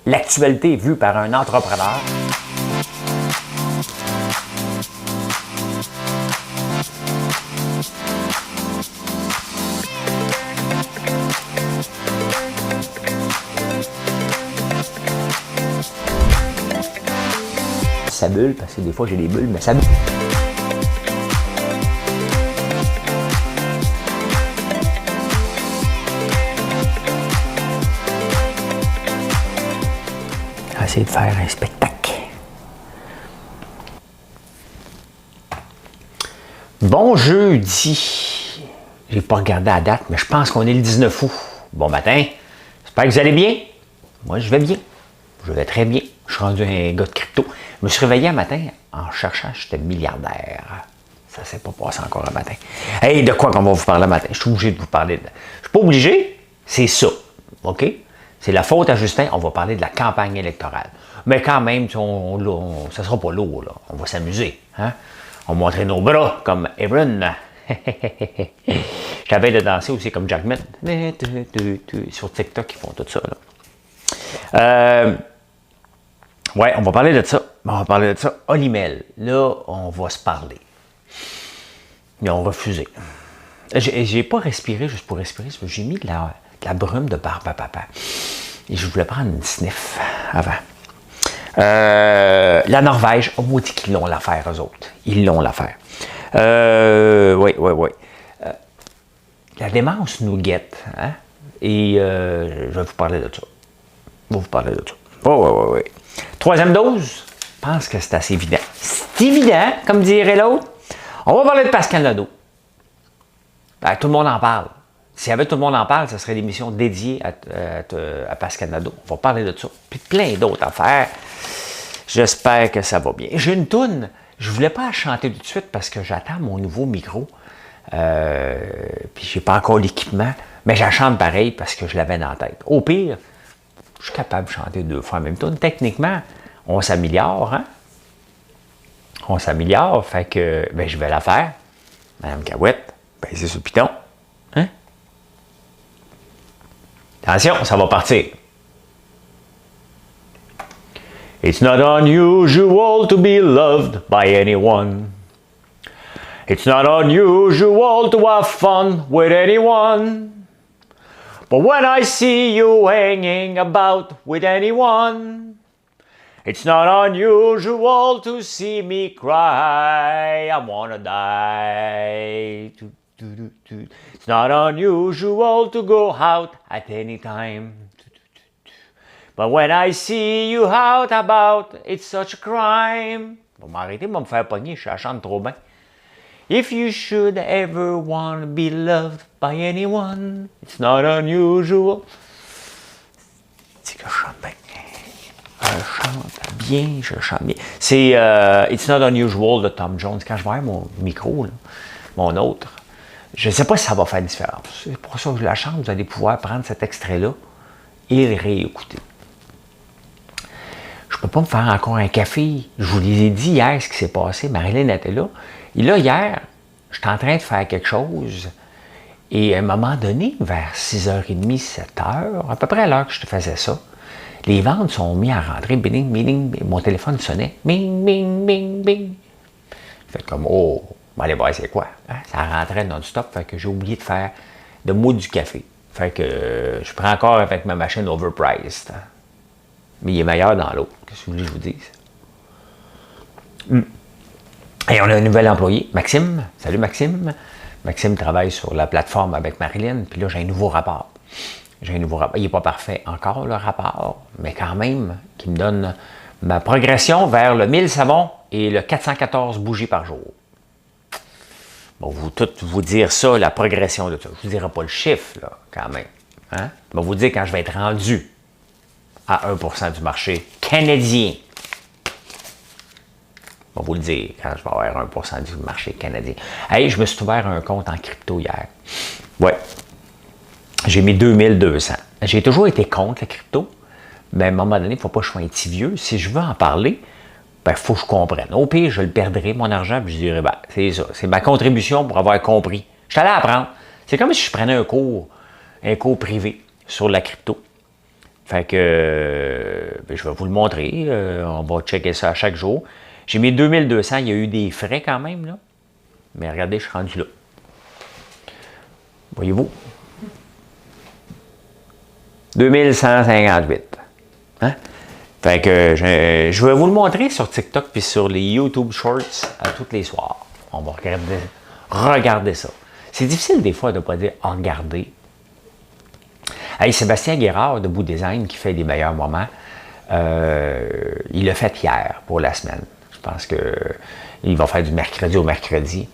l'actualité vue par un entrepreneur. Ça bulle, parce que des fois j'ai des bulles, mais ça bulle. On va essayer de faire un spectacle. Bon jeudi. J'ai pas regardé la date, mais je pense qu'on est le 19 août. Bon matin. J'espère que vous allez bien. Moi, je vais bien. Je vais très bien. Je suis rendu un gars de crypto. Je me suis réveillé un matin en cherchant, j'étais milliardaire. Ça ne s'est pas passé encore un matin. Hey, de quoi qu'on va vous parler un matin? Je suis obligé de vous parler de... Je ne suis pas obligé, c'est ça. OK? C'est la faute à Justin. On va parler de la campagne électorale. Mais quand même, ça ne sera pas lourd, là. On va s'amuser. Hein? On va montrer nos bras comme Aaron. J'avais de danser aussi comme Jackman. Sur TikTok, ils font tout ça. Là. Ouais, on va parler de ça. On va parler de ça. Olimel, là, on va se parler. Ils ont refusé. J'ai pas respiré juste pour respirer, parce que j'ai mis de la brume de barbe à papa. Et je voulais prendre une sniff avant. La Norvège, oh maudit qu'ils l'ont l'affaire, eux autres. Ils l'ont l'affaire. Oui. La démence nous guette. Hein? Et je vais vous parler de ça. Oui. Troisième dose, je pense que c'est assez évident. C'est évident, comme dirait l'autre. On va parler de Pascal Nadeau. Ben, tout le monde en parle. S'il y avait tout le monde en parle, ce serait l'émission dédiée à Pascal Nadeau. On va parler de ça. Puis plein d'autres affaires. J'espère que ça va bien. J'ai une toune. Je ne voulais pas la chanter tout de suite parce que j'attends mon nouveau micro. Puis je n'ai pas encore l'équipement. Mais je la chante pareil parce que je l'avais dans la tête. Au pire, je suis capable de chanter 2 fois en même temps. Techniquement, on s'améliore, hein? On s'améliore, fait que ben, je vais la faire. Madame Cahouette, ben c'est sur le piton. Hein? Attention, ça va partir. It's not unusual to be loved by anyone. It's not unusual to have fun with anyone. But when I see you hanging about with anyone, it's not unusual to see me cry. I wanna die. It's not unusual to go out at any time. But when I see you out about, it's such a crime. Bon, m'arrêter, me faire pogner, je chante trop bien. If you should ever want to be loved by anyone, it's not unusual. C'est que je chante bien. Je chante bien. C'est It's Not Unusual de Tom Jones. Quand je vais avoir mon micro, là, mon autre, je ne sais pas si ça va faire différence. C'est pour ça que je la chante. Vous allez pouvoir prendre cet extrait-là et le réécouter. Je ne peux pas me faire encore un café. Je vous l'ai dit hier ce qui s'est passé. Marilyn était là. Et là, hier, j'étais en train de faire quelque chose. Et à un moment donné, vers 6h30, 7h, à peu près à l'heure que je te faisais ça, les ventes sont mis à rentrer. Bing, bing, bing. Mon téléphone sonnait. Bing, bing, bing, bing. Fait comme, oh, on va aller voir c'est quoi. Hein? Ça rentrait non-stop. Fait que j'ai oublié de faire de moudre du café. Fait que je prends encore avec ma machine overpriced. Hein? Mais il est meilleur dans l'autre. Qu'est-ce que vous voulez que je vous dise? Et on a un nouvel employé, Maxime. Salut Maxime. Maxime travaille sur la plateforme avec Marilyn. Puis là, j'ai un nouveau rapport. Il n'est pas parfait encore, le rapport, mais quand même, qui me donne ma progression vers le 1000 savons et le 414 bougies par jour. Bon, vous dire ça, la progression de ça. Je ne vous dirai pas le chiffre, là, quand même. Hein? Je vais vous dire quand je vais être rendu à 1% du marché canadien. Je vais vous le dire quand je vais avoir 1% du marché canadien. Hey, je me suis ouvert un compte en crypto hier. Ouais. J'ai mis 2200. J'ai toujours été contre la crypto, mais à un moment donné, il ne faut pas que je sois un petit vieux. Si je veux en parler, il faut que je comprenne. Au pire, je le perdrai, mon argent, puis je dirais, ben, c'est ça. C'est ma contribution pour avoir compris. Je suis allé apprendre. C'est comme si je prenais un cours privé sur la crypto. Fait que, ben, je vais vous le montrer. On va checker ça à chaque jour. J'ai mis 2200. Il y a eu des frais quand même, là. Mais regardez, je suis rendu là. Voyez-vous? 2158. Hein? Fait que je vais vous le montrer sur TikTok puis sur les YouTube Shorts à tous les soirs. On va regarder ça. C'est difficile des fois de ne pas dire regarder. Hey, Sébastien Guérard de Bout Design qui fait des meilleurs moments, il l'a fait hier pour la semaine. Je pense qu'il va faire du mercredi au mercredi.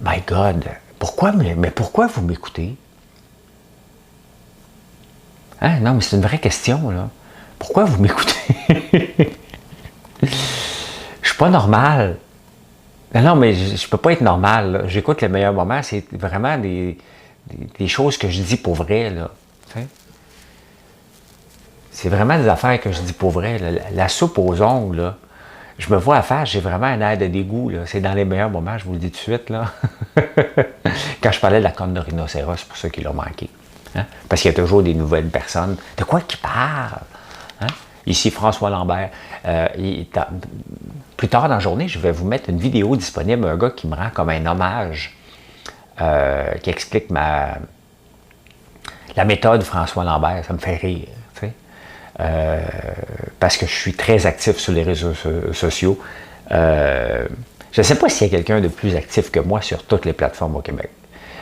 My God! Pourquoi, mais pourquoi vous m'écoutez? Hein? Non, mais c'est une vraie question, là. Pourquoi vous m'écoutez? Je suis pas normal. Non, mais je peux pas être normal. J'écoute les meilleurs moments. C'est vraiment des choses que je dis pour vrai, là. C'est vraiment des affaires que je dis pour vrai. Là. La soupe aux ongles, là, je me vois à faire, j'ai vraiment un air de dégoût. Là. C'est dans les meilleurs moments, je vous le dis tout de suite. Là. Quand je parlais de la corne de rhinocéros, pour ceux qui l'ont manqué. Hein? Parce qu'il y a toujours des nouvelles personnes. De quoi qu'ils parlent? Hein? Ici, François Lambert. Plus tard dans la journée, je vais vous mettre une vidéo disponible, un gars qui me rend comme un hommage, qui explique la méthode François Lambert. Ça me fait rire. Parce que je suis très actif sur les réseaux sociaux. Je ne sais pas s'il y a quelqu'un de plus actif que moi sur toutes les plateformes au Québec.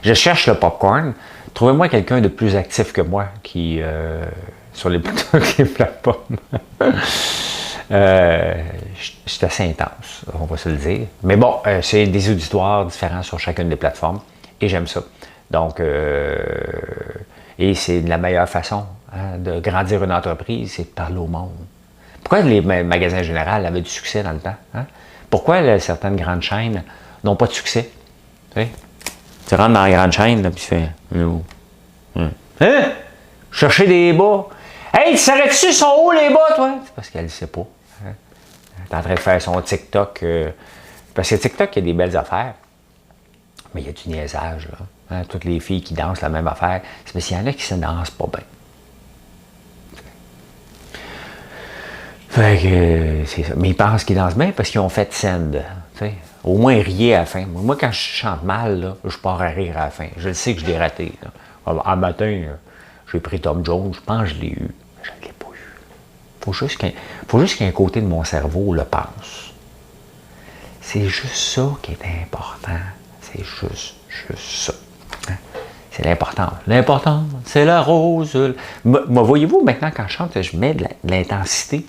Je cherche le popcorn. Trouvez-moi quelqu'un de plus actif que moi qui sur toutes les plateformes. C'est assez intense, on va se le dire. Mais bon, c'est des auditoires différents sur chacune des plateformes et j'aime ça. Donc, et c'est la meilleure façon de grandir une entreprise, c'est de parler au monde. Pourquoi les magasins généraux avaient du succès dans le temps? Hein? Pourquoi certaines grandes chaînes n'ont pas de succès? Tu rentres dans la grande chaîne, là, puis tu fais... Hein? Chercher des bas. Hey, tu savais-tu sont hauts les bas, toi? C'est parce qu'elle ne sait pas. Hein? Elle est en train de faire son TikTok. Parce que TikTok, il y a des belles affaires. Mais il y a du niaisage, là. Hein? Toutes les filles qui dansent la même affaire. C'est parce qu'il y en a qui ne se dansent pas bien. Fait que c'est ça. Mais ils pensent qu'ils dansent bien parce qu'ils ont fait send. T'sais. Au moins riez à la fin. Moi, quand je chante mal, là, je pars à rire à la fin. Je le sais que je l'ai raté. Là. Un matin, j'ai pris Tom Jones, je pense que je l'ai eu. Mais je ne l'ai pas eu. Faut juste qu'un côté de mon cerveau le pense. C'est juste ça qui est important. C'est juste ça. Hein? C'est l'important. L'important, c'est la rose. Moi, voyez-vous, maintenant, quand je chante, je mets de l'intensité.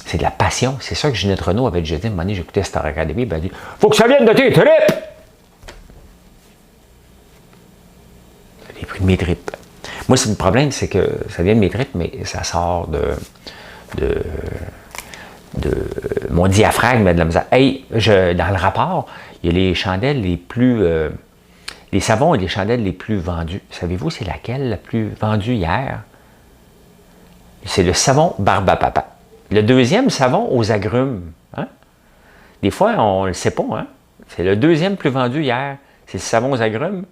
C'est de la passion. C'est ça que Ginette Renault avait déjà dit. À un moment donné, j'écoutais Star Academy. Elle a dit « Faut que ça vienne de tes tripes! » J'ai pris de mes tripes. Moi, le problème, c'est que ça vient de mes tripes, mais ça sort de mon diaphragme de la misère. Hey, dans le rapport, il y a les chandelles les plus... les savons et les chandelles les plus vendus. Savez-vous, c'est laquelle la plus vendue hier? C'est le savon Barbe à Papa. Le deuxième savon aux agrumes. Hein? Des fois, on ne le sait pas. Hein? C'est le deuxième plus vendu hier. C'est le savon aux agrumes.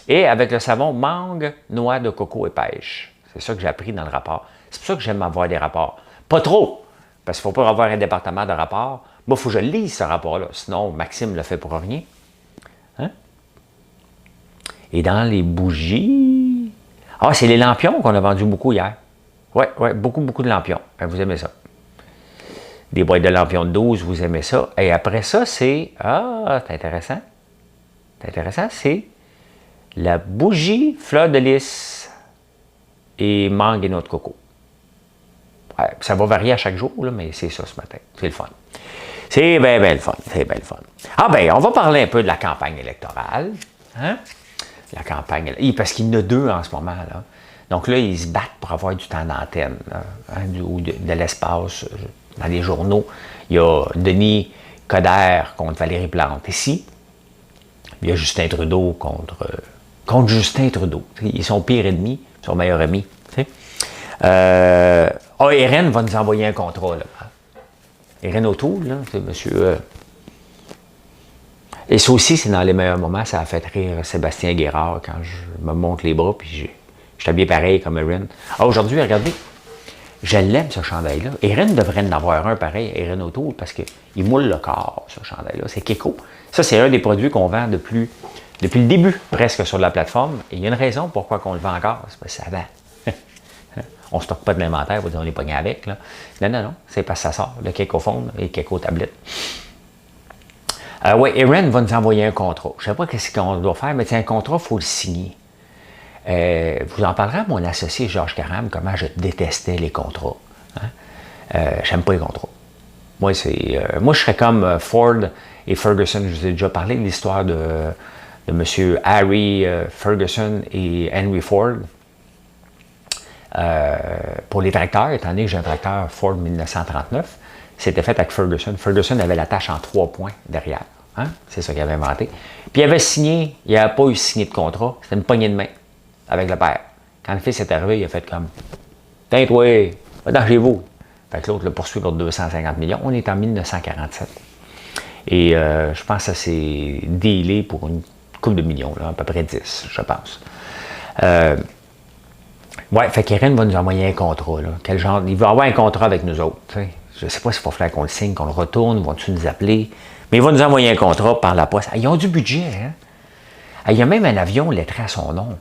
Et avec le savon mangue, noix de coco et pêche. C'est ça que j'ai appris dans le rapport. C'est pour ça que j'aime avoir des rapports. Pas trop, parce qu'il ne faut pas avoir un département de rapports. Moi, il faut que je lise ce rapport-là. Sinon, Maxime le fait pour rien. Hein? Et dans les bougies... Ah, c'est les lampions qu'on a vendus beaucoup hier. Oui, beaucoup de lampions. Vous aimez ça. Des boîtes de lampions de 12, vous aimez ça. Et après ça, c'est... Ah, c'est intéressant. C'est intéressant, c'est la bougie fleur de lys et mangue et noix de coco. Ouais, ça va varier à chaque jour, là, mais c'est ça ce matin. C'est le fun. C'est bien le fun. C'est bien le fun. Ah ben, on va parler un peu de la campagne électorale. Hein? La campagne... Parce qu'il y en a deux en ce moment, là. Donc là, ils se battent pour avoir du temps d'antenne, hein, ou de l'espace. Dans les journaux, il y a Denis Coderre contre Valérie Plante. Ici, il y a Justin Trudeau contre Justin Trudeau. Ils sont pires ennemis, ils sont meilleurs amis. Erin va nous envoyer un contrat. Là. Erin O'Toole, là, c'est monsieur... Et ça aussi, c'est dans les meilleurs moments. Ça a fait rire Sébastien Guérard quand je me monte les bras, puis je suis habillé pareil comme Erin. Ah, aujourd'hui, regardez, Je l'aime, ce chandail-là. Erin devrait en avoir un pareil, Erin O'Toole, parce qu'il moule le corps, ce chandail-là. C'est Keko. Ça, c'est un des produits qu'on vend depuis le début, presque, sur la plateforme. Et il y a une raison pourquoi on le vend encore. C'est parce que ça vend. On ne stocke pas de l'inventaire, on est pogné avec. Là. Non. C'est parce que ça sort, le Keko Phone et Keko Tablette. Oui, Erin va nous envoyer un contrat. Je ne sais pas ce qu'on doit faire, mais c'est un contrat, il faut le signer. Vous en parlerez à mon associé Georges Caram, comment je détestais les contrats. Hein? J'aime pas les contrats. Moi, je serais comme Ford et Ferguson. Je vous ai déjà parlé de l'histoire de M. Harry Ferguson et Henry Ford. Pour les tracteurs, étant donné que j'ai un tracteur Ford 1939, c'était fait avec Ferguson. Ferguson avait la tâche en 3 points derrière. Hein? C'est ça qu'il avait inventé. Puis il avait signé, il n'avait pas eu signé de contrat, c'était une poignée de main avec le père. Quand le fils est arrivé, il a fait comme « Tiens-toi, va dans chez vous ». Fait que l'autre le poursuit pour 250 millions. On est en 1947. Et je pense que ça s'est dealé pour une couple de millions, là, à peu près 10, je pense. Ouais, fait qu'Erin va nous envoyer un contrat. Là. Quel genre? Il va avoir un contrat avec nous autres. T'sais. Je ne sais pas s'il va falloir qu'on le signe, qu'on le retourne, vont-ils nous appeler. Mais il va nous envoyer un contrat par la poste. Ah, ils ont du budget, hein? Ah, il y a même un avion lettré à son nom.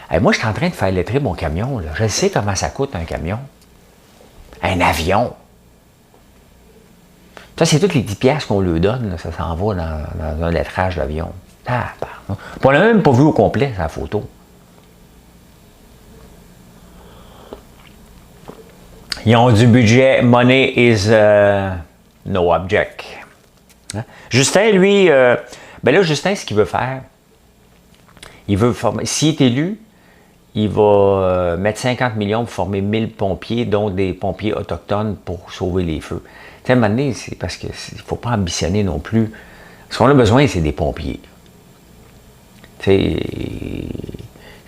Ah, moi, je suis en train de faire lettrer mon camion. Là. Je sais comment ça coûte un camion. Un avion. Ça, c'est toutes les 10 piastres qu'on lui donne. Là. Ça s'en va dans un lettrage d'avion. Ah, pardon. On l'a même pas vu au complet, sa photo. Ils ont du budget. Money is no object. Hein? Justin, lui, ben là, Justin, ce qu'il veut faire, il veut former. S'il est élu, il va mettre 50 millions pour former 1000 pompiers, dont des pompiers autochtones pour sauver les feux. Tu sais, à un moment donné, c'est parce qu'il ne faut pas ambitionner non plus. Ce qu'on a besoin, c'est des pompiers. Tu sais,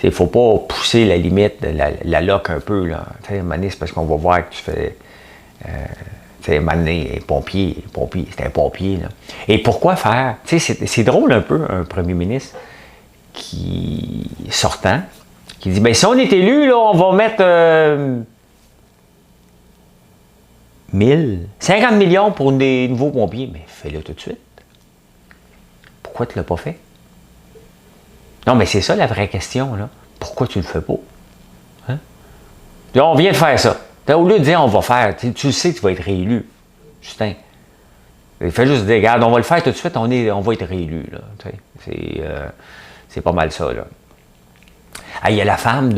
il ne faut pas pousser la limite, la loque un peu. Là. Tu sais, à un moment donné, c'est parce qu'on va voir que tu fais... tu sais, à un moment donné, pompier, c'est un pompier. Là. Et pourquoi faire... Tu sais, c'est drôle un peu, un premier ministre qui sortant, qui dit, bien, si on est élu, là, on va mettre 50 millions pour des nouveaux pompiers. Mais fais-le tout de suite. Pourquoi tu ne l'as pas fait? Non, mais c'est ça la vraie question, là. Pourquoi tu ne le fais pas? Hein? Là, on vient de faire ça. Au lieu de dire on va faire, tu sais que tu vas être réélu, Justin. Il fait juste dire, regarde, on va le faire tout de suite, on va être réélu. C'est pas mal ça, là. Ah, il y a la femme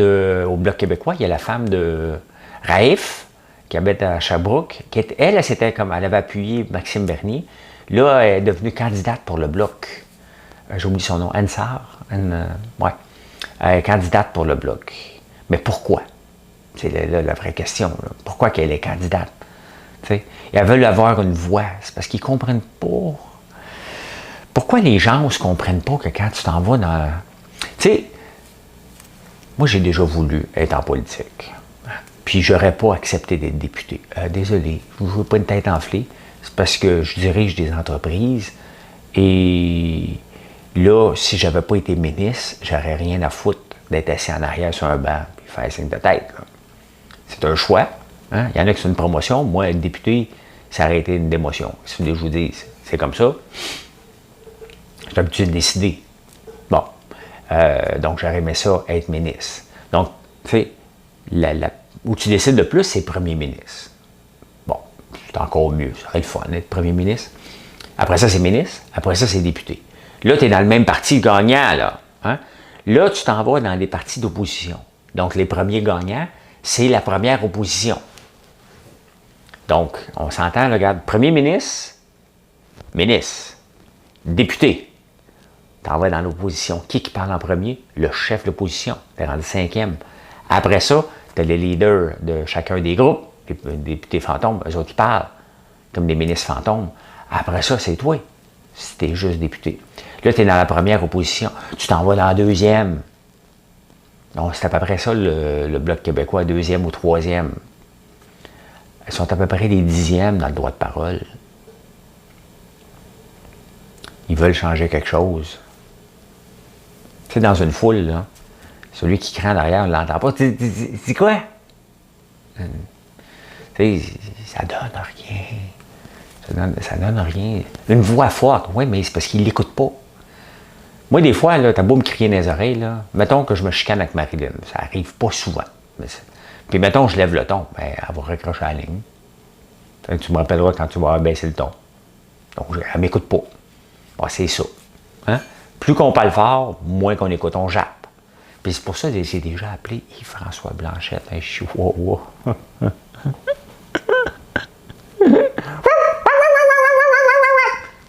au Bloc québécois, il y a la femme de Raif, qui habite à Sherbrooke, elle avait appuyé Maxime Bernier. Là, elle est devenue candidate pour le Bloc. J'oublie son nom, Anne-Sarr. Ouais. Elle est candidate pour le Bloc. Mais pourquoi? C'est la vraie question. Là. Pourquoi qu'elle est candidate? T'sais? Et elles veulent avoir une voix. C'est parce qu'ils ne comprennent pas. Pourquoi les gens ne se comprennent pas que quand tu t'en vas dans... Tu sais, moi, j'ai déjà voulu être en politique. Puis, je n'aurais pas accepté d'être député. Désolé, je ne veux pas une tête enflée. C'est parce que je dirige des entreprises. Et là, si je n'avais pas été ministre, j'aurais rien à foutre d'être assis en arrière sur un banc et faire signe de tête. Là. C'est un choix. Hein? Il y en a qui sont une promotion. Moi, être député, ça aurait été une démotion. Si vous voulez que je vous dise, c'est comme ça. J'ai l'habitude de décider. Bon. Donc, j'aurais aimé ça, être ministre. Donc, tu sais, où tu décides le plus, c'est premier ministre. Bon, c'est encore mieux. Ça serait le fun d'être premier ministre. Après ça, c'est ministre. Après ça, c'est député. Là, tu es dans le même parti gagnant, là. Hein? Là, tu t'en vas dans les partis d'opposition. Donc, les premiers gagnants, c'est la première opposition. Donc, on s'entend, regarde, premier ministre, député. T'en vas dans l'opposition. Qui parle en premier? Le chef de l'opposition. T'es rendu 5e. Après ça, tu as les leaders de chacun des groupes, les députés fantômes, eux autres qui parlent, comme des ministres fantômes. Après ça, c'est toi, si tu es juste député. Là, tu es dans la première opposition. Tu t'en vas dans la deuxième. Donc, c'est à peu près ça, le Bloc québécois, deuxième ou troisième. Ils sont à peu près les 10e dans le droit de parole. Ils veulent changer quelque chose. Tu sais, dans une foule, là, celui qui crie en arrière, on ne l'entend pas. Tu dis quoi? Tu sais, ça donne rien. Ça donne rien. Une voix forte, oui, mais c'est parce qu'il l'écoute pas. Moi, des fois, là, t'as beau me crier dans les oreilles, là, mettons que je me chicane avec Marilyn. Ça arrive pas souvent. Puis mettons, je lève le ton, ben, elle va raccrocher la ligne. Tu me rappelleras quand tu vas baisser le ton. Donc, elle m'écoute pas. Bon, c'est ça. Hein? Plus qu'on parle fort, moins qu'on écoute, on jappe. Puis c'est pour ça que j'ai déjà appelé Yves-François Blanchette, un chihuahua. Tu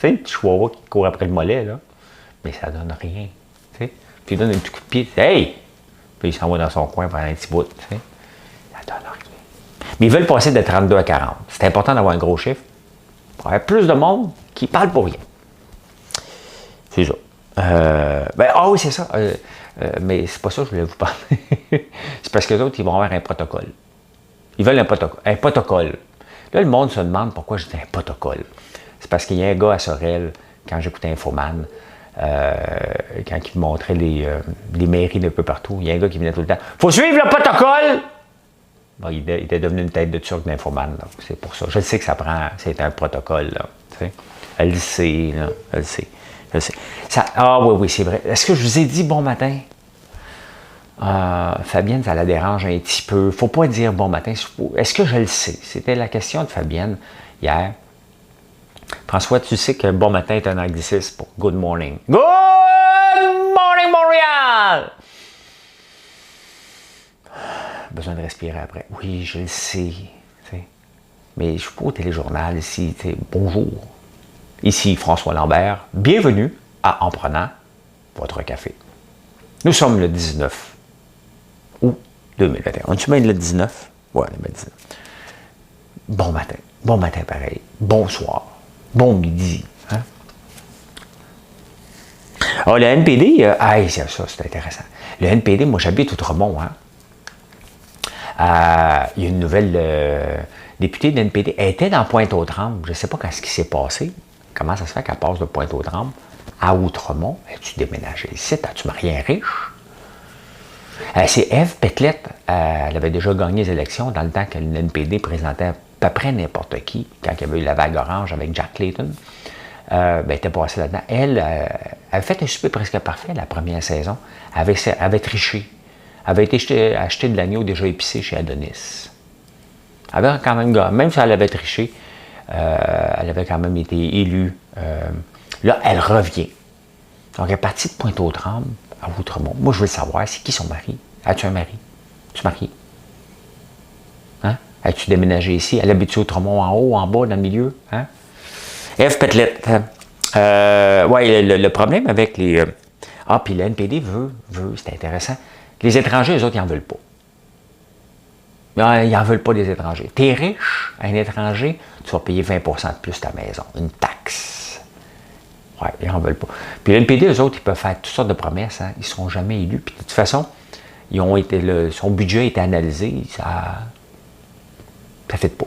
sais, le petit chihuahua qui court après le mollet, là. Mais ça donne rien. Tu sais. Puis il donne un petit coup de pied, hey! Puis il s'en va dans son coin pendant un petit bout. Tu sais. Ça donne rien. Mais ils veulent passer de 32 à 40. C'est important d'avoir un gros chiffre. Pour avoir plus de monde qui parle pour rien. C'est ça. Oui, c'est ça. Mais c'est pas ça que je voulais vous parler. C'est parce que les autres, ils vont avoir un protocole. Ils veulent un protocole. Là, le monde se demande pourquoi je dis un protocole. C'est parce qu'il y a un gars à Sorel, quand j'écoutais Infoman, quand il me montrait les mairies d'un peu partout, il y a un gars qui venait tout le temps. Faut suivre le protocole! Bon, il était devenu une tête de turc d'Infoman. C'est pour ça. Je sais que ça prend. C'est un protocole. Là, tu sais. Elle le sait. Là, elle le sait. Je sais. Oui, c'est vrai. Est-ce que je vous ai dit bon matin? Fabienne, ça la dérange un petit peu. Faut pas dire bon matin. Est-ce que je le sais? C'était la question de Fabienne hier. François, tu sais que bon matin est un anglicisme pour good morning. Good morning, Montréal! Besoin de respirer après. Oui, je le sais. T'sais. Mais je ne suis pas au téléjournal ici. Bonjour. Ici François Lambert. Bienvenue à En prenant votre café. Nous sommes le 19 août 2021. On est même le 19? Oui, le 19. Bon matin. Bon matin pareil. Bonsoir. Bon midi. Hein? Alors, le NPD, ça, c'est intéressant. Le NPD, moi, j'habite Outremont. Hein? Il y a une nouvelle députée de l'NPD. Elle était dans Pointe-aux-Trembles. Je ne sais pas ce qui s'est passé. Comment ça se fait qu'elle passe de Pointe-aux-Trembles à Outremont? As-tu déménagé ici? As-tu marié un riche? C'est Ève Pétlette. Elle avait déjà gagné les élections dans le temps que l'NPD présentait à peu près n'importe qui, quand il y avait eu la vague orange avec Jack Layton. Elle était passée là-dedans. Elle avait fait un souper presque parfait la première saison. Elle avait triché. Elle avait été acheter de l'agneau déjà épicé chez Adonis. Elle avait quand même si elle avait triché, elle avait quand même été élue. Là, elle revient. Donc, elle est partie de Pointe-aux-Trembles à Outremont. Moi, je veux savoir, c'est qui son mari? As-tu un mari? Es-tu marié? Hein? As-tu déménagé ici? Elle habite à Outremont en haut, en bas, dans le milieu? Hein? Ève Pétlette. Le problème avec les... puis le NPD veut, c'est intéressant. Les étrangers, eux autres, ils n'en veulent pas. Ils n'en veulent pas des étrangers. Tu es riche, un étranger, tu vas payer 20 de plus ta maison. Une taxe. Oui, ils n'en veulent pas. Puis le NPD, eux autres, ils peuvent faire toutes sortes de promesses. Hein. Ils ne seront jamais élus. Puis de toute façon, son budget a été analysé. Ça ne fait pas.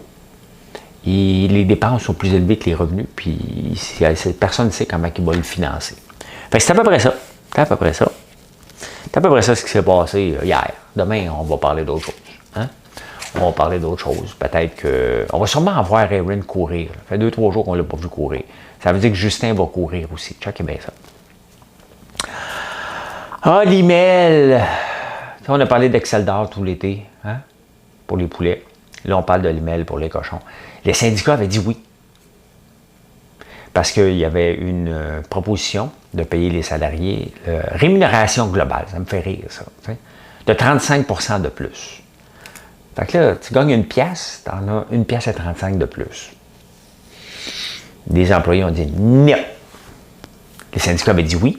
Et les dépenses sont plus élevées que les revenus. Puis personne ne sait comment ils vont le financer. Fait que c'est à peu près ça. C'est à peu près ça. C'est à peu près ça ce qui s'est passé hier. Demain, on va parler d'autre chose. Hein? On va parler d'autre chose. Peut-être que... On va sûrement voir Erin courir. Ça fait 2-3 jours qu'on ne l'a pas vu courir. Ça veut dire que Justin va courir aussi. Checkez bien ça. L'email. On a parlé d'Excel d'or tout l'été, hein? Pour les poulets. Là, on parle de l'email pour les cochons. Les syndicats avaient dit oui. Parce qu'il y avait une proposition de payer les salariés rémunération globale. Ça me fait rire, ça. T'sais, de 35 de plus. Fait que là, tu gagnes une pièce, tu en as 1,35 de plus. Les employés ont dit non. Les syndicats avaient dit oui.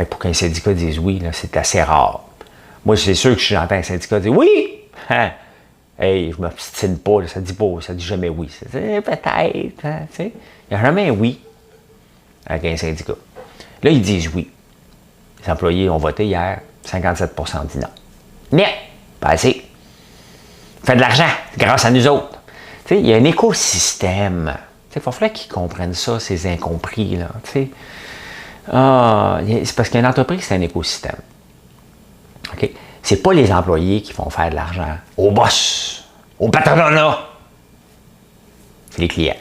Pour qu'un syndicat dise oui, là, c'est assez rare. Moi, c'est sûr que si j'entends un syndicat dire oui, hein, hey, je ne m'obstine pas, là, ça dit jamais oui. Peut-être, hein, il n'y a jamais un oui avec un syndicat. Là, ils disent oui. Les employés ont voté hier, 57 dit non. Mais, pas assez. Fait de l'argent grâce à nous autres. Il y a un écosystème. Il va falloir qu'ils comprennent ça, ces incompris. Là, c'est parce qu'une entreprise, c'est un écosystème. Okay? Ce n'est pas les employés qui vont faire de l'argent au boss. au patronat, c'est les clients.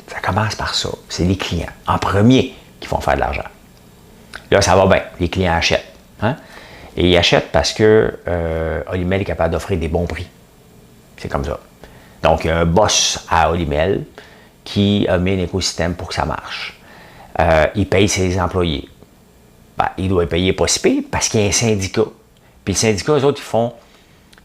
Ça commence par ça. C'est les clients, en premier, qui vont faire de l'argent. Là, ça va bien. Les clients achètent. Hein? Et ils achètent parce que Olimel est capable d'offrir des bons prix. C'est comme ça. Donc, il y a un boss à Olimel qui a mis un écosystème pour que ça marche. Il paye ses employés. Ben, il doit payer pas si pire parce qu'il y a un syndicat. Puis le syndicat, eux autres, ils font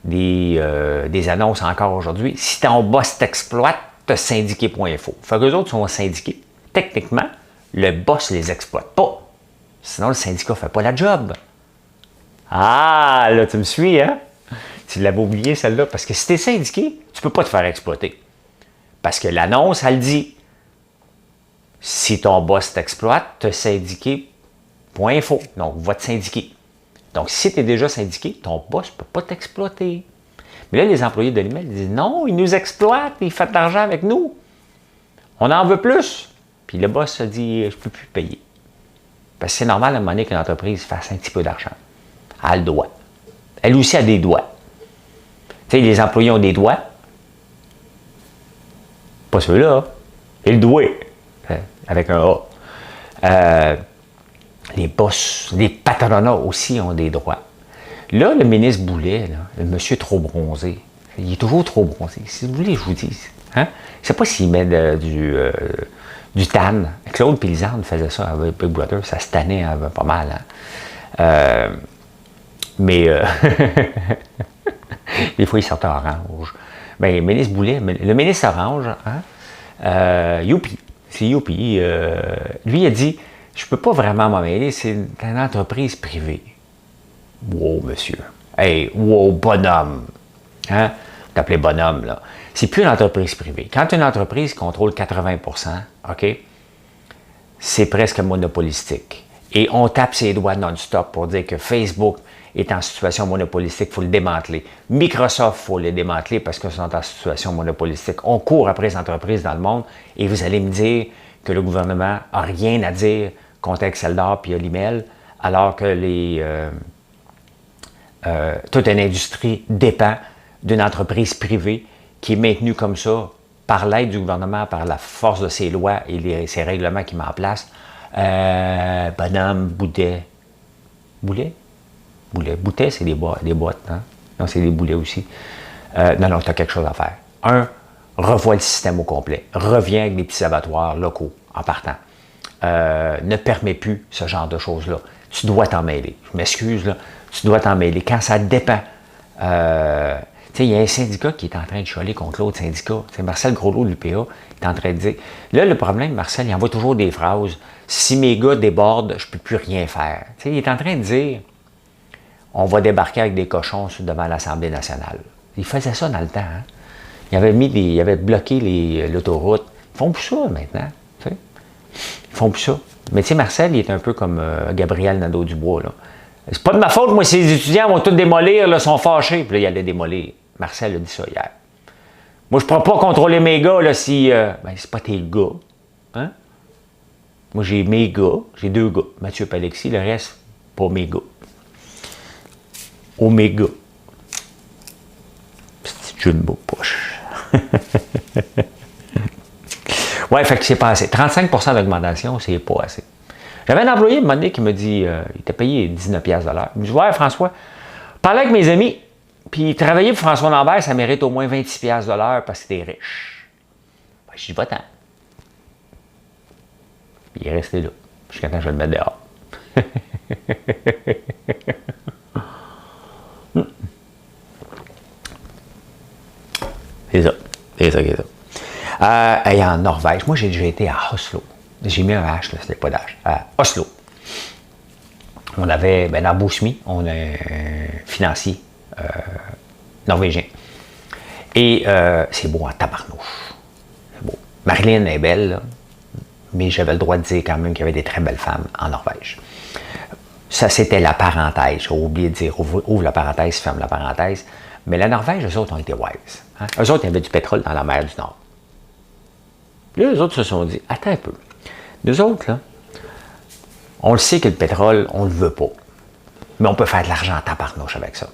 des annonces encore aujourd'hui. Si ton boss t'exploite, t'as syndiqué.info. Fait qu'eux autres sont syndiqués. Techniquement, le boss les exploite pas. Sinon, le syndicat fait pas la job. Ah, là, tu me suis, hein? Tu l'avais oublié, celle-là. Parce que si t'es syndiqué, tu peux pas te faire exploiter. Parce que l'annonce, elle dit, si ton boss t'exploite, t'as syndiqué.info. Donc, va te syndiquer. Donc, si tu es déjà syndiqué, ton boss ne peut pas t'exploiter. Mais là, les employés de l'email disent, non, il nous exploite, il fait de l'argent avec nous. On en veut plus. Puis le boss se dit, je ne peux plus payer. Parce que c'est normal à un moment donné qu'une entreprise fasse un petit peu d'argent. Elle a le doigt. Elle aussi a des doigts. Tu sais, les employés ont des doigts. Pas ceux-là. Et le doigt. Avec un A. Les boss, les patronats aussi ont des droits. Là, le ministre Boulet, là, le monsieur trop bronzé, il est toujours trop bronzé. Si vous voulez, je vous dis. Hein? Je ne sais pas s'il met du tan. Claude Pélizarde faisait ça avec Big Brother, ça se tannait pas mal. Hein? Des fois, il sortait orange. Mais le ministre Boulet, le ministre orange, hein? Youpi, c'est Youpi. Lui, il a dit, je ne peux pas vraiment m'en mêler, c'est une entreprise privée. Wow, monsieur. Hey, wow, bonhomme. Hein? T'appelais bonhomme, là. C'est plus une entreprise privée. Quand une entreprise contrôle 80%, OK, c'est presque monopolistique. Et on tape ses doigts non-stop pour dire que Facebook est en situation monopolistique, il faut le démanteler. Microsoft, il faut le démanteler parce qu'ils sont en situation monopolistique. On court après les entreprises dans le monde et vous allez me dire que le gouvernement n'a rien à dire contre Exceldor et Olimel, alors que toute une industrie dépend d'une entreprise privée qui est maintenue comme ça par l'aide du gouvernement, par la force de ses lois et ses règlements qu'il met en place. Bonhomme, Boudet. Boulet? Boutet, c'est des boîtes. Hein? Non, c'est des boulets aussi. Non, tu as quelque chose à faire. Revois le système au complet. Reviens avec des petits abattoirs locaux en partant. Ne permets plus ce genre de choses-là. Tu dois t'en mêler. Je m'excuse, là. Tu dois t'en mêler. Quand ça dépend. Tu sais, il y a un syndicat qui est en train de chialer contre l'autre syndicat. C'est Marcel Groslot de l'UPA est en train de dire. Là, le problème, Marcel, il envoie toujours des phrases. Si mes gars débordent, je ne peux plus rien faire. Tu sais, il est en train de dire on va débarquer avec des cochons devant l'Assemblée nationale. Il faisait ça dans le temps. Hein? Il avait bloqué l'autoroute. Ils font plus ça maintenant. Tu sais? Ils font plus ça. Mais tu sais, Marcel, il est un peu comme Gabriel Nadeau-Dubois. Là. C'est pas de ma faute, moi, si les étudiants vont tout démolir, là, sont fâchés. Puis là, il allait démolir. Marcel a dit ça hier. Moi, je ne pourrais pas contrôler mes gars là, si. Ben, c'est pas tes gars. Hein? Moi, j'ai mes gars. J'ai 2 gars. Mathieu et Alexis. Le reste, pas mes gars. Oméga. Petit jumbo push. Ouais, fait que c'est pas assez. 35% d'augmentation, c'est pas assez. J'avais un employé, un moment donné, qui me dit, il était payé 19$ de l'heure. Il me dit, ouais, François, parlais avec mes amis, puis travailler pour François Lambert, ça mérite au moins 26$ de l'heure parce que t'es riche. Ben, je dis, va-t'en. Il est resté là, jusqu'à temps que je le mette dehors. C'est ça. Et en Norvège, moi, j'ai déjà été à Oslo. J'ai mis un H, là, c'était pas d'H. À Oslo. On avait, dans Bosmi, on a un financier norvégien. Et c'est beau en tabarnouche. C'est beau. Marilyn est belle, là, mais j'avais le droit de dire quand même qu'il y avait des très belles femmes en Norvège. Ça, c'était la parenthèse. J'ai oublié de dire, ouvre la parenthèse, ferme la parenthèse. Mais la Norvège, eux autres ont été wise. Hein? Eux autres, il y avait du pétrole dans la mer du Nord. Puis là, eux autres se sont dit, attends un peu. Nous autres, là, on le sait que le pétrole, on ne le veut pas. Mais on peut faire de l'argent en tabarnouche avec ça.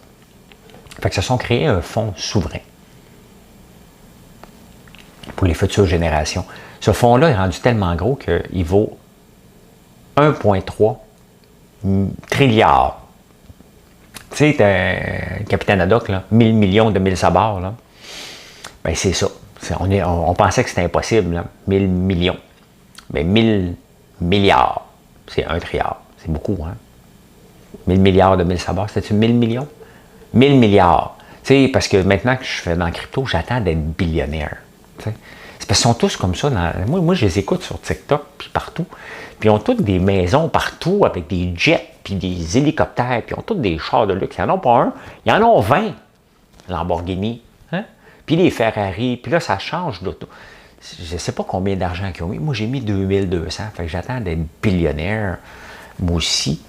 Fait que se sont créés un fonds souverain pour les futures générations. Ce fonds-là est rendu tellement gros qu'il vaut 1,3 trilliard. Tu sais, le capitaine Haddock, là, 1000 millions de 1000 sabords, là. Ben, c'est ça. On pensait que c'était impossible, là. 1000 millions. Mais 1000 milliards, c'est 1 trilliard. C'est beaucoup, hein? 1000 milliards de 1000 sabords, c'était-tu 1000 millions? 1000 milliards. Tu sais, parce que maintenant que je fais dans le crypto, j'attends d'être billionnaire. Tu sais. C'est parce qu'ils sont tous comme ça. Moi, je les écoute sur TikTok, puis partout. Puis ils ont toutes des maisons partout, avec des jets, puis des hélicoptères, puis ils ont tous des chars de luxe. Ils n'en ont pas un, ils en ont 20 Lamborghini. Hein? Puis les Ferrari, puis là, ça change d'auto. Je ne sais pas combien d'argent qu'ils ont mis. Moi, j'ai mis 2200. Fait que j'attends d'être billionnaire, moi aussi.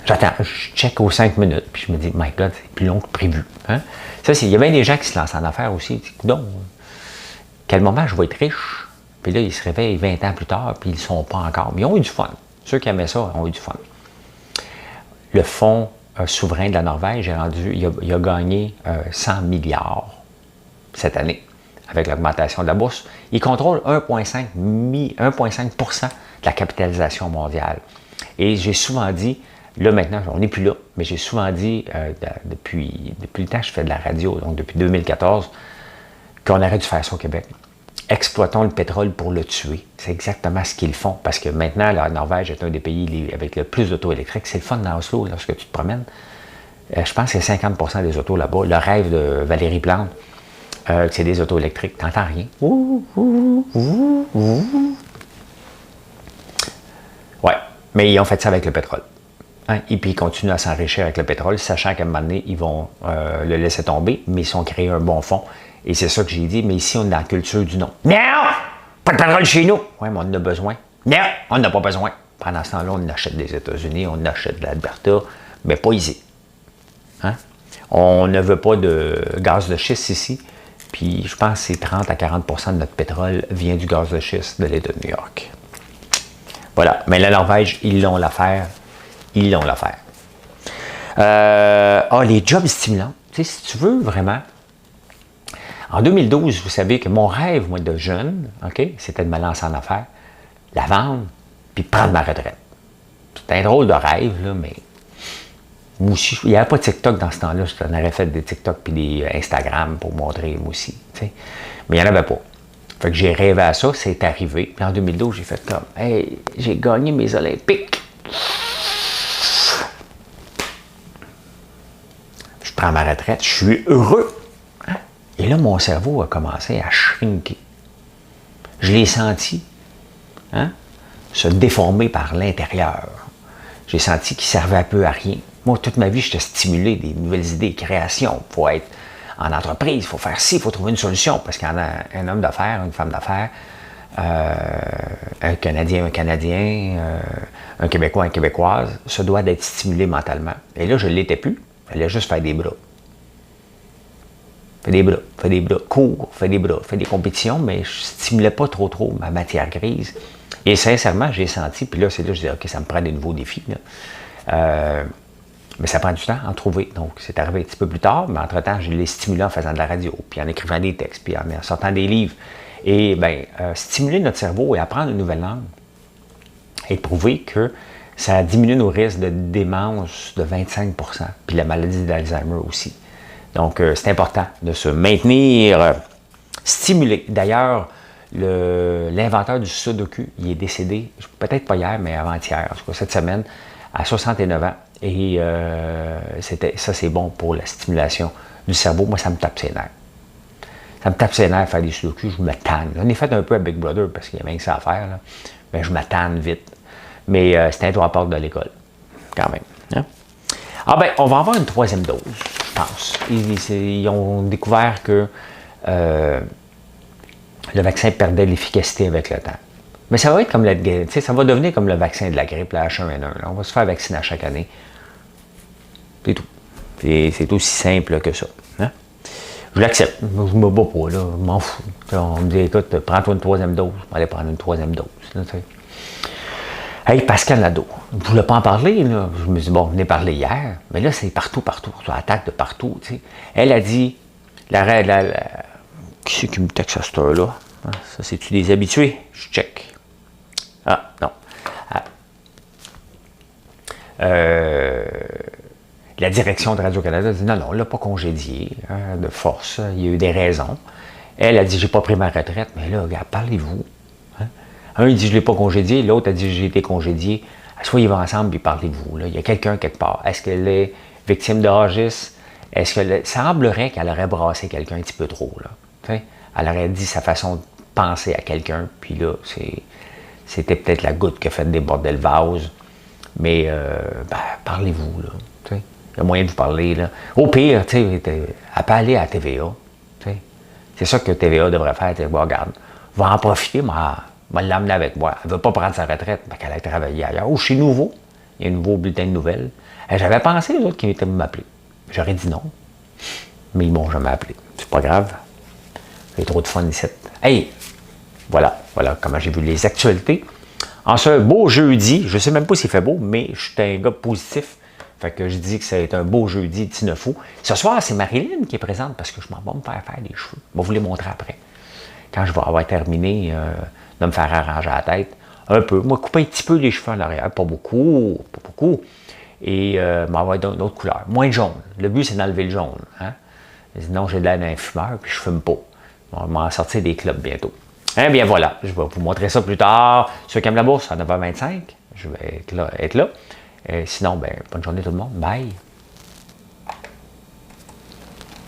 J'attends, je check aux 5 minutes, puis je me dis, my God, c'est plus long que prévu. Hein? Ça, il y a bien des gens qui se lancent en affaires aussi. Donc, quel moment je vais être riche? Puis là, ils se réveillent 20 ans plus tard, puis ils ne sont pas encore. Mais ils ont eu du fun. Ceux qui aimaient ça ont eu du fun. Le fonds souverain de la Norvège il a gagné 100 milliards cette année avec l'augmentation de la bourse. Il contrôle 1,5% de la capitalisation mondiale. Et j'ai souvent dit, là maintenant, on n'est plus là, mais j'ai souvent dit depuis le temps que je fais de la radio, donc depuis 2014, qu'on aurait dû faire ça au Québec. Exploitons le pétrole pour le tuer. C'est exactement ce qu'ils font, parce que maintenant, la Norvège est un des pays avec le plus d'autos électriques. C'est le fun dans Oslo, lorsque tu te promènes. Je pense que c'est 50% des autos là-bas. Le rêve de Valérie Plante, c'est des autos électriques. T'entends rien. Ouais, mais ils ont fait ça avec le pétrole. Hein? Et puis ils continuent à s'enrichir avec le pétrole, sachant qu'à un moment donné, ils vont le laisser tomber, mais ils ont créé un bon fonds. Et c'est ça que j'ai dit, mais ici, on est dans la culture du non. Non! Pas de pétrole chez nous! Oui, mais on en a besoin. Non! On n'en a pas besoin. Pendant ce temps-là, on achète des États-Unis, on achète de l'Alberta, mais pas ici. Hein? On ne veut pas de gaz de schiste ici, puis je pense que c'est 30 à 40% de notre pétrole vient du gaz de schiste de l'État de New York. Voilà. Mais la Norvège, ils l'ont l'affaire. Ils l'ont l'affaire. Les jobs stimulants. Tu sais, si tu veux vraiment. En 2012, vous savez que mon rêve, moi, de jeune, okay, c'était de me lancer en affaires, la vendre, puis prendre ma retraite. C'était un drôle de rêve, là, mais moi aussi, il n'y avait pas de TikTok dans ce temps-là. Je aurais fait des TikTok puis des Instagram pour montrer, moi aussi. Tu sais. Mais il n'y en avait pas. Fait que j'ai rêvé à ça, c'est arrivé. Puis en 2012, j'ai fait comme, hey, j'ai gagné mes Olympiques. Je prends ma retraite, je suis heureux. Et là, mon cerveau a commencé à shrinker. Je l'ai senti se déformer par l'intérieur. J'ai senti qu'il servait un peu à rien. Moi, toute ma vie, j'étais stimulé des nouvelles idées, création. Il faut être en entreprise, il faut faire ci, il faut trouver une solution. Parce qu'il y en a un homme d'affaires, une femme d'affaires, un Canadien, un Québécois, une Québécoise, se doit d'être stimulé mentalement. Et là, je ne l'étais plus. Il fallait juste faire des bras. Fais des bras, cours, fais des bras, fais des compétitions, mais je ne stimulais pas trop ma matière grise. Et sincèrement, j'ai senti, puis là, c'est là que je disais, OK, ça me prend des nouveaux défis. Mais ça prend du temps à en trouver. Donc, c'est arrivé un petit peu plus tard, mais entre-temps, je l'ai stimulé en faisant de la radio, puis en écrivant des textes, puis en sortant des livres. Et bien, stimuler notre cerveau et apprendre une nouvelle langue et prouver que ça diminue nos risques de démence de 25 %, puis la maladie d'Alzheimer aussi. Donc, c'est important de se maintenir stimulé. D'ailleurs, l'inventeur du Sudoku, il est décédé, peut-être pas hier, mais avant-hier, en tout cas cette semaine, à 69 ans. Et ça, c'est bon pour la stimulation du cerveau. Moi, ça me tape ses nerfs. Ça me tape ses nerfs faire des Sudoku, je me tanne. J'en ai fait un peu à Big Brother parce qu'il y a rien que ça à faire, là. Mais je me tanne vite. Mais c'est un droit de l'école, quand même. Hein? Ah ben, on va avoir une 3e dose, je pense. Ils ont découvert que le vaccin perdait l'efficacité avec le temps. Mais ça va être comme ça va devenir comme le vaccin de la grippe, la H1N1. Là. On va se faire vacciner à chaque année. C'est tout. C'est aussi simple que ça. Hein? Je l'accepte. Je me bats pas, là. Je m'en fous. On me dit, écoute, prends-toi une 3e dose. Je vais aller prendre une 3e dose. Là, Hey, Pascal Nadeau, je ne voulais pas en parler, là. Je me dis, bon, venez parler hier, mais là, c'est partout, ça attaque de partout, tu sais. Elle a dit, qui c'est qui me texte à cette heure-là? Ça, c'est-tu des habitués? Je check. Ah, non. Ah. La direction de Radio-Canada dit, non, on ne l'a pas congédié, hein, de force, il y a eu des raisons. Elle a dit, j'ai pas pris ma retraite, mais là, regarde, parlez-vous. Un, il dit, je ne l'ai pas congédié. L'autre a dit, j'ai été congédié. Soyez ensemble et parlez-vous. Là. Il y a quelqu'un quelque part. Est-ce qu'elle est victime d'âgisme? Est-ce que semblerait qu'elle aurait brassé quelqu'un un petit peu trop. Là. T'sais? Elle aurait dit sa façon de penser à quelqu'un. Puis là, c'était peut-être la goutte qui a fait déborder le vase. Mais parlez-vous. Là. T'sais? Il y a moyen de vous parler. Là. Au pire, elle peut aller à la TVA. T'sais? C'est ça que TVA devrait faire. Bon, regarde, va en profiter, mais va l'amener avec moi. Elle ne veut pas prendre sa retraite, mais qu'elle aille travailler ailleurs. Ou chez Nouveau, il y a un nouveau bulletin de nouvelles. J'avais pensé, les autres, qu'ils étaient m'appeler. J'aurais dit non. Mais ils ne m'ont jamais appelé. C'est pas grave. J'ai trop de fun ici. Hey! Voilà comment j'ai vu les actualités. En ce beau jeudi, je ne sais même pas s'il fait beau, mais je suis un gars positif. Fait que je dis que c'est un beau jeudi 19 août. Ce soir, c'est Marilyn qui est présente parce que je m'en vais me faire des cheveux. Je vais vous les montrer après. Quand je vais avoir terminé de me faire arranger la tête, un peu. Moi, couper un petit peu les cheveux en arrière, pas beaucoup. Et m'avoir d'autres couleurs. Moins de jaune. Le but, c'est d'enlever le jaune. Hein? Sinon, j'ai l'air d'un fumeur, puis je fume pas. On va m'en sortir des clubs bientôt. Eh bien voilà, je vais vous montrer ça plus tard. Sur Cam la Bourse, à 9h25, je vais être là. Sinon, bonne journée tout le monde. Bye!